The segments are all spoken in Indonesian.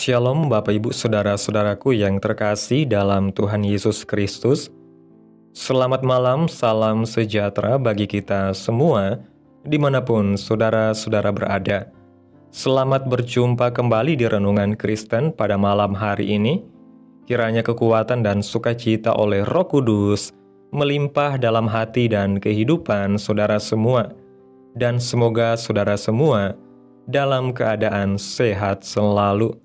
Shalom Bapak Ibu Saudara-saudaraku yang terkasih dalam Tuhan Yesus Kristus. Selamat malam, salam sejahtera bagi kita semua dimanapun saudara-saudara berada. Selamat berjumpa kembali di Renungan Kristen pada malam hari ini. Kiranya kekuatan dan sukacita oleh Roh Kudus melimpah dalam hati dan kehidupan saudara semua. Dan semoga saudara semua dalam keadaan sehat selalu.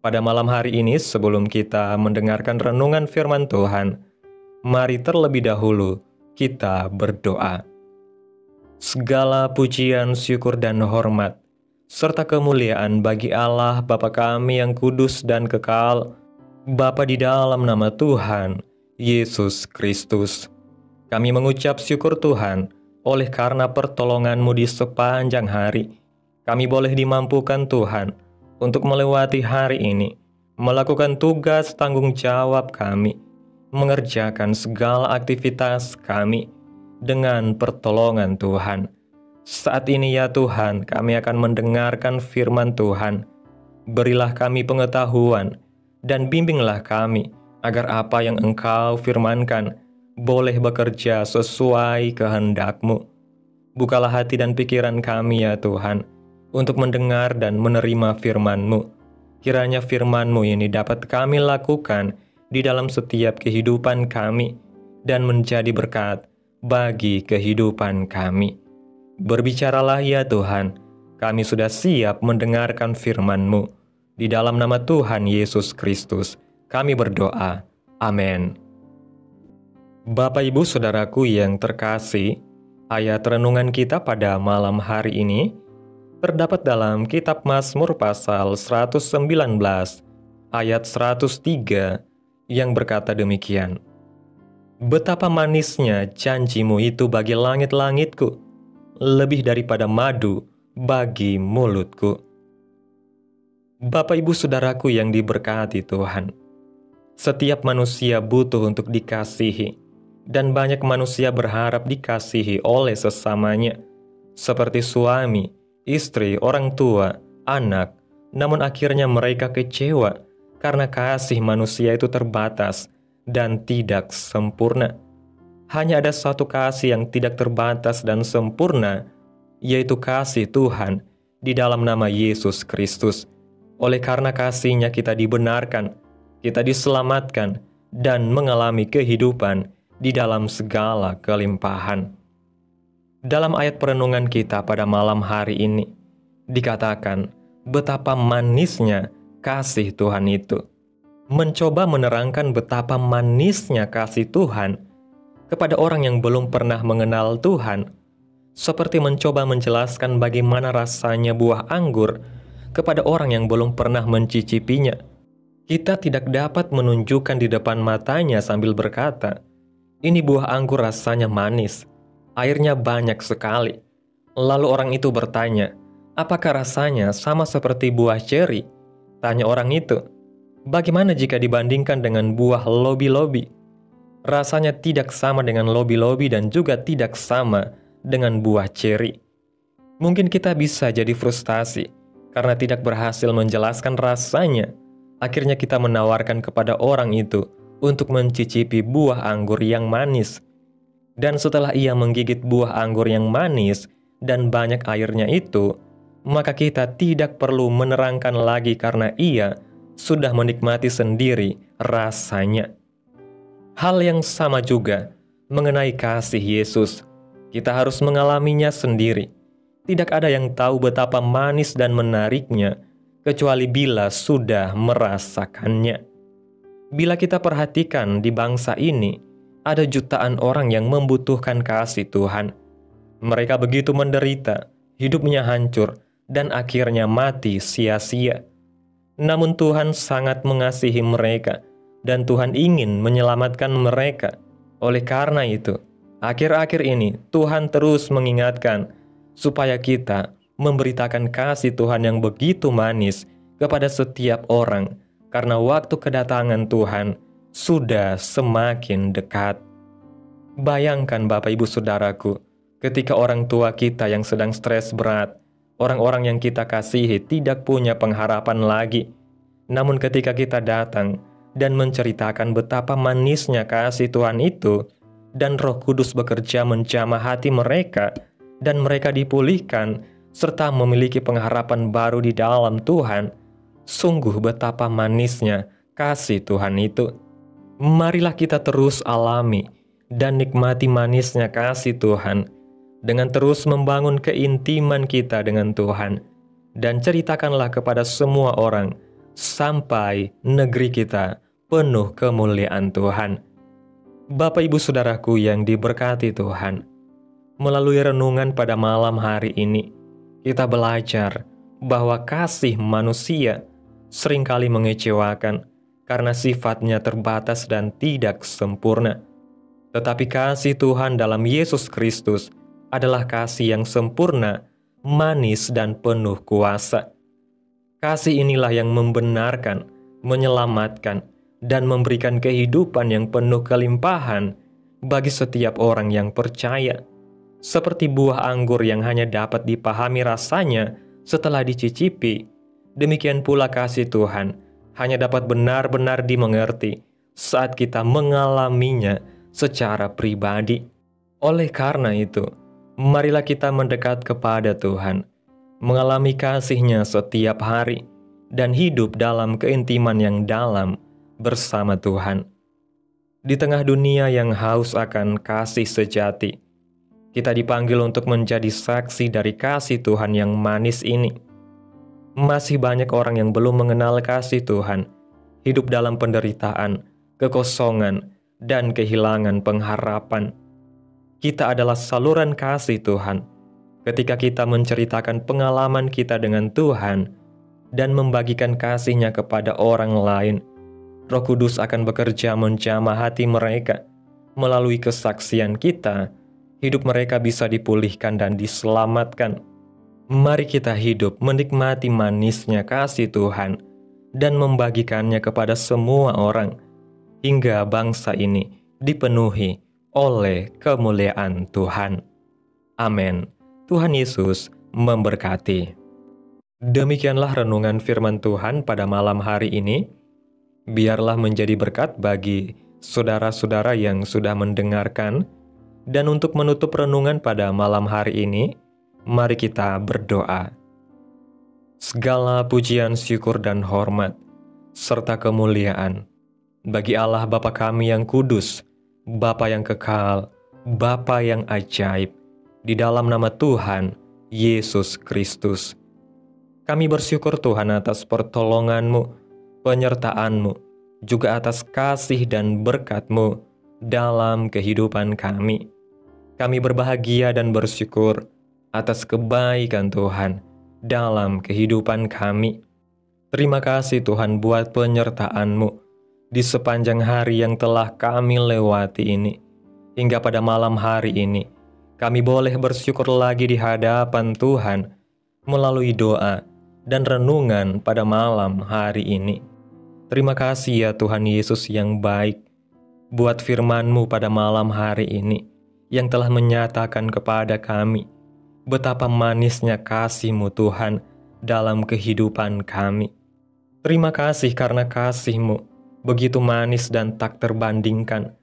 Pada malam hari ini, sebelum kita mendengarkan renungan firman Tuhan, mari terlebih dahulu kita berdoa. Segala pujian, syukur, dan hormat, serta kemuliaan bagi Allah Bapa kami yang kudus dan kekal, Bapa di dalam nama Tuhan, Yesus Kristus. Kami mengucap syukur Tuhan, oleh karena pertolongan-Mu di sepanjang hari, kami boleh dimampukan Tuhan, untuk melewati hari ini, melakukan tugas tanggung jawab kami, mengerjakan segala aktivitas kami dengan pertolongan Tuhan. Saat ini ya Tuhan, kami akan mendengarkan firman Tuhan. Berilah kami pengetahuan dan bimbinglah kami agar apa yang Engkau firmankan boleh bekerja sesuai kehendak-Mu. Bukalah hati dan pikiran kami ya Tuhan, untuk mendengar dan menerima firman-Mu. Kiranya firman-Mu ini dapat kami lakukan di dalam setiap kehidupan kami dan menjadi berkat bagi kehidupan kami. Berbicaralah ya Tuhan, kami sudah siap mendengarkan firman-Mu. Di dalam nama Tuhan Yesus Kristus, kami berdoa. Amin. Bapak Ibu Saudaraku yang terkasih, ayat renungan kita pada malam hari ini terdapat dalam kitab Mazmur pasal 119 ayat 103 yang berkata demikian. Betapa manisnya janji-Mu itu bagi langit-langitku, lebih daripada madu bagi mulutku. Bapak Ibu Saudaraku yang diberkati Tuhan, setiap manusia butuh untuk dikasihi, dan banyak manusia berharap dikasihi oleh sesamanya, seperti suami, istri, orang tua, anak, namun akhirnya mereka kecewa karena kasih manusia itu terbatas dan tidak sempurna. Hanya ada satu kasih yang tidak terbatas dan sempurna, yaitu kasih Tuhan di dalam nama Yesus Kristus. Oleh karena kasih-Nya kita dibenarkan, kita diselamatkan, dan mengalami kehidupan di dalam segala kelimpahan. Dalam ayat perenungan kita pada malam hari ini, dikatakan betapa manisnya kasih Tuhan itu. Mencoba menerangkan betapa manisnya kasih Tuhan kepada orang yang belum pernah mengenal Tuhan, seperti mencoba menjelaskan bagaimana rasanya buah anggur kepada orang yang belum pernah mencicipinya. Kita tidak dapat menunjukkan di depan matanya sambil berkata, "Ini buah anggur rasanya manis. Airnya banyak sekali." Lalu orang itu bertanya, "Apakah rasanya sama seperti buah ceri?" Tanya orang itu. Bagaimana jika dibandingkan dengan buah lobi-lobi? Rasanya tidak sama dengan lobi-lobi dan juga tidak sama dengan buah ceri. Mungkin kita bisa jadi frustasi karena tidak berhasil menjelaskan rasanya. Akhirnya kita menawarkan kepada orang itu untuk mencicipi buah anggur yang manis. Dan setelah ia menggigit buah anggur yang manis dan banyak airnya itu, maka kita tidak perlu menerangkan lagi karena ia sudah menikmati sendiri rasanya. Hal yang sama juga mengenai kasih Yesus. Kita harus mengalaminya sendiri. Tidak ada yang tahu betapa manis dan menariknya, kecuali bila sudah merasakannya. Bila kita perhatikan di bangsa ini, ada jutaan orang yang membutuhkan kasih Tuhan. Mereka begitu menderita, hidupnya hancur, dan akhirnya mati sia-sia. Namun Tuhan sangat mengasihi mereka, dan Tuhan ingin menyelamatkan mereka. Oleh karena itu, akhir-akhir ini Tuhan terus mengingatkan supaya kita memberitakan kasih Tuhan yang begitu manis kepada setiap orang, karena waktu kedatangan Tuhan sudah semakin dekat. Bayangkan Bapak Ibu Saudaraku, ketika orang tua kita yang sedang stres berat, orang-orang yang kita kasihi tidak punya pengharapan lagi, Namun ketika kita datang dan menceritakan betapa manisnya kasih Tuhan itu, dan Roh Kudus bekerja menjamah hati mereka, dan mereka dipulihkan, serta memiliki pengharapan baru di dalam Tuhan, sungguh betapa manisnya kasih Tuhan itu. Marilah kita terus alami dan nikmati manisnya kasih Tuhan, dengan terus membangun keintiman kita dengan Tuhan, dan ceritakanlah kepada semua orang, sampai negeri kita penuh kemuliaan Tuhan. Bapak Ibu Saudaraku yang diberkati Tuhan, melalui renungan pada malam hari ini, kita belajar bahwa kasih manusia seringkali mengecewakan karena sifatnya terbatas dan tidak sempurna. Tetapi kasih Tuhan dalam Yesus Kristus adalah kasih yang sempurna, manis dan penuh kuasa. Kasih inilah yang membenarkan, menyelamatkan, dan memberikan kehidupan yang penuh kelimpahan bagi setiap orang yang percaya. Seperti buah anggur yang hanya dapat dipahami rasanya setelah dicicipi, demikian pula kasih Tuhan hanya dapat benar-benar dimengerti saat kita mengalaminya secara pribadi. Oleh karena itu, marilah kita mendekat kepada Tuhan, mengalami kasih-Nya setiap hari, dan hidup dalam keintiman yang dalam bersama Tuhan. Di tengah dunia yang haus akan kasih sejati, kita dipanggil untuk menjadi saksi dari kasih Tuhan yang manis ini. Masih banyak orang yang belum mengenal kasih Tuhan, hidup dalam penderitaan, kekosongan, dan kehilangan pengharapan. Kita adalah saluran kasih Tuhan. Ketika kita menceritakan pengalaman kita dengan Tuhan dan membagikan kasih-Nya kepada orang lain, Roh Kudus akan bekerja menjamah hati mereka. Melalui kesaksian kita, hidup mereka bisa dipulihkan dan diselamatkan. Mari kita hidup menikmati manisnya kasih Tuhan dan membagikannya kepada semua orang, hingga bangsa ini dipenuhi oleh kemuliaan Tuhan. Amin. Tuhan Yesus memberkati. Demikianlah renungan firman Tuhan pada malam hari ini. Biarlah menjadi berkat bagi saudara-saudara yang sudah mendengarkan. Dan untuk menutup renungan pada malam hari ini, mari kita berdoa. Segala pujian, syukur, dan hormat, serta kemuliaan bagi Allah Bapa kami yang kudus, Bapa yang kekal, Bapa yang ajaib, di dalam nama Tuhan Yesus Kristus. Kami bersyukur Tuhan atas pertolongan-Mu, penyertaan-Mu, juga atas kasih dan berkat-Mu dalam kehidupan kami. Kami berbahagia dan bersyukur atas kebaikan Tuhan dalam kehidupan kami. Terima kasih Tuhan buat penyertaan-Mu di sepanjang hari yang telah kami lewati ini. Hingga pada malam hari ini, kami boleh bersyukur lagi di hadapan Tuhan melalui doa dan renungan pada malam hari ini. Terima kasih ya Tuhan Yesus yang baik, buat firman-Mu pada malam hari ini, yang telah menyatakan kepada kami betapa manisnya kasih-Mu Tuhan dalam kehidupan kami. Terima kasih karena kasih-Mu begitu manis dan tak terbandingkan,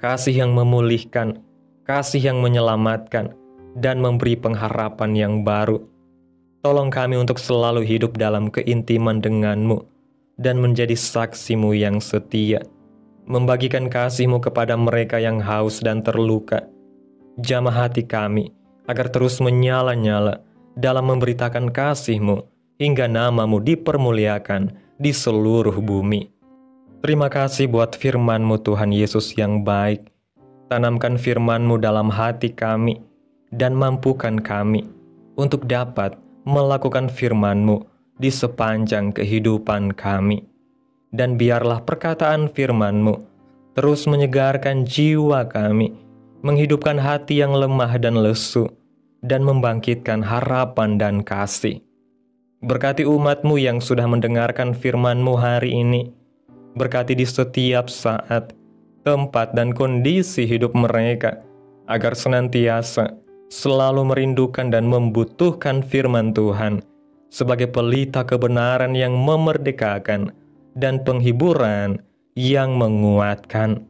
kasih yang memulihkan, kasih yang menyelamatkan, dan memberi pengharapan yang baru. Tolong kami untuk selalu hidup dalam keintiman dengan-Mu, dan menjadi saksi-Mu yang setia, membagikan kasih-Mu kepada mereka yang haus dan terluka. Jamah hati kami, agar terus menyala-nyala dalam memberitakan kasih-Mu, hingga nama-Mu dipermuliakan di seluruh bumi. Terima kasih buat firman-Mu Tuhan Yesus yang baik. Tanamkan firman-Mu dalam hati kami, dan mampukan kami untuk dapat melakukan firman-Mu di sepanjang kehidupan kami. Dan biarlah perkataan firman-Mu terus menyegarkan jiwa kami, menghidupkan hati yang lemah dan lesu, dan membangkitkan harapan dan kasih. Berkati umat-Mu yang sudah mendengarkan firman-Mu hari ini. Berkati di setiap saat, tempat, dan kondisi hidup mereka, agar senantiasa selalu merindukan dan membutuhkan firman Tuhan sebagai pelita kebenaran yang memerdekakan, dan penghiburan yang menguatkan.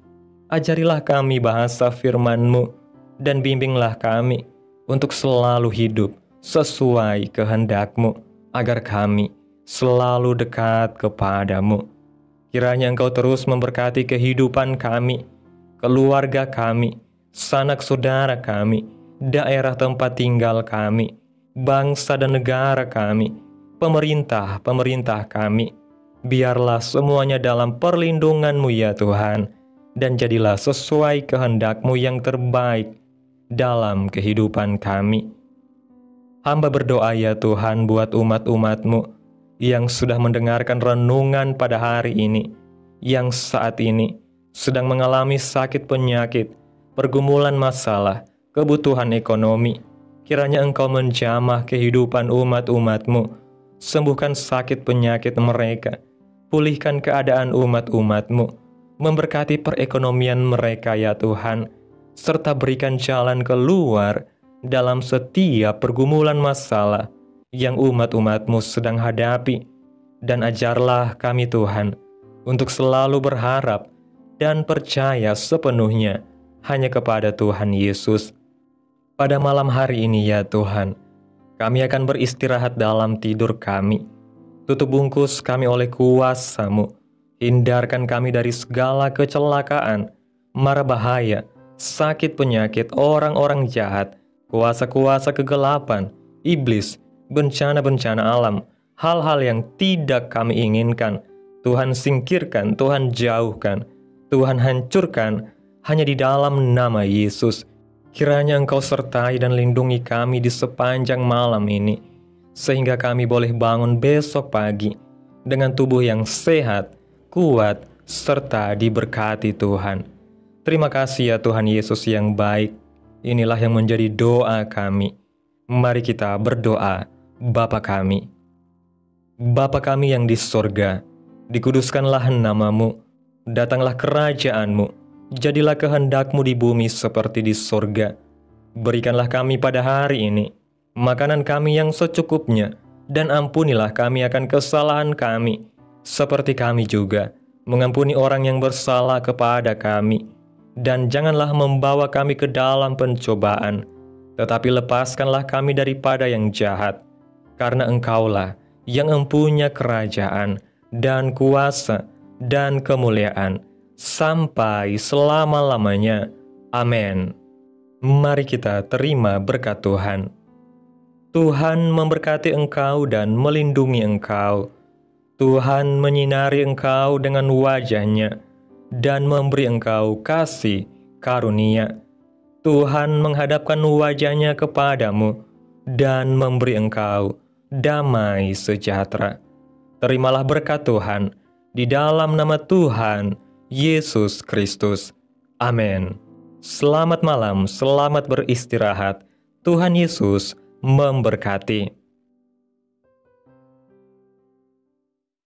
Ajarilah kami bahasa firman-Mu, dan bimbinglah kami untuk selalu hidup sesuai kehendak-Mu, agar kami selalu dekat kepadamu. Kiranya Engkau terus memberkati kehidupan kami, keluarga kami, sanak saudara kami, daerah tempat tinggal kami, bangsa dan negara kami, pemerintah kami. Biarlah semuanya dalam perlindungan-Mu ya Tuhan, dan jadilah sesuai kehendak-Mu yang terbaik dalam kehidupan kami. Hamba berdoa ya Tuhan buat umat-umat-Mu yang sudah mendengarkan renungan pada hari ini, yang saat ini sedang mengalami sakit penyakit, pergumulan masalah, kebutuhan ekonomi. Kiranya Engkau menjamah kehidupan umat-umat-Mu, sembuhkan sakit penyakit mereka, pulihkan keadaan umat-umat-Mu, memberkati perekonomian mereka ya Tuhan, serta berikan jalan keluar dalam setiap pergumulan masalah yang umat-umat-Mu sedang hadapi. Dan ajarlah kami Tuhan untuk selalu berharap dan percaya sepenuhnya hanya kepada Tuhan Yesus. Pada malam hari ini ya Tuhan, kami akan beristirahat dalam tidur kami. Tutup bungkus kami oleh kuasa-Mu. Hindarkan kami dari segala kecelakaan, mara bahaya, sakit penyakit, orang-orang jahat, kuasa-kuasa kegelapan, iblis, bencana-bencana alam, hal-hal yang tidak kami inginkan. Tuhan singkirkan, Tuhan jauhkan, Tuhan hancurkan, hanya di dalam nama Yesus. Kiranya Engkau sertai dan lindungi kami di sepanjang malam ini, sehingga kami boleh bangun besok pagi dengan tubuh yang sehat, kuat, serta diberkati Tuhan. Terima kasih ya Tuhan Yesus yang baik. Inilah yang menjadi doa kami. Mari kita berdoa. Bapa kami yang di sorga, dikuduskanlah nama-Mu, datanglah kerajaan-Mu, jadilah kehendak-Mu di bumi seperti di sorga. Berikanlah kami pada hari ini makanan kami yang secukupnya, dan ampunilah kami akan kesalahan kami, seperti kami juga mengampuni orang yang bersalah kepada kami. Dan janganlah membawa kami ke dalam pencobaan, tetapi lepaskanlah kami daripada yang jahat. Karena Engkaulah yang empunya kerajaan dan kuasa dan kemuliaan sampai selama-lamanya. Amin. Mari kita terima berkat Tuhan. Tuhan memberkati engkau dan melindungi engkau. Tuhan menyinari engkau dengan wajah-Nya dan memberi engkau kasih karunia. Tuhan menghadapkan wajah-Nya kepadamu dan memberi engkau damai sejahtera. Terimalah berkat Tuhan di dalam nama Tuhan Yesus Kristus. Amin. Selamat malam, selamat beristirahat. Tuhan Yesus memberkati.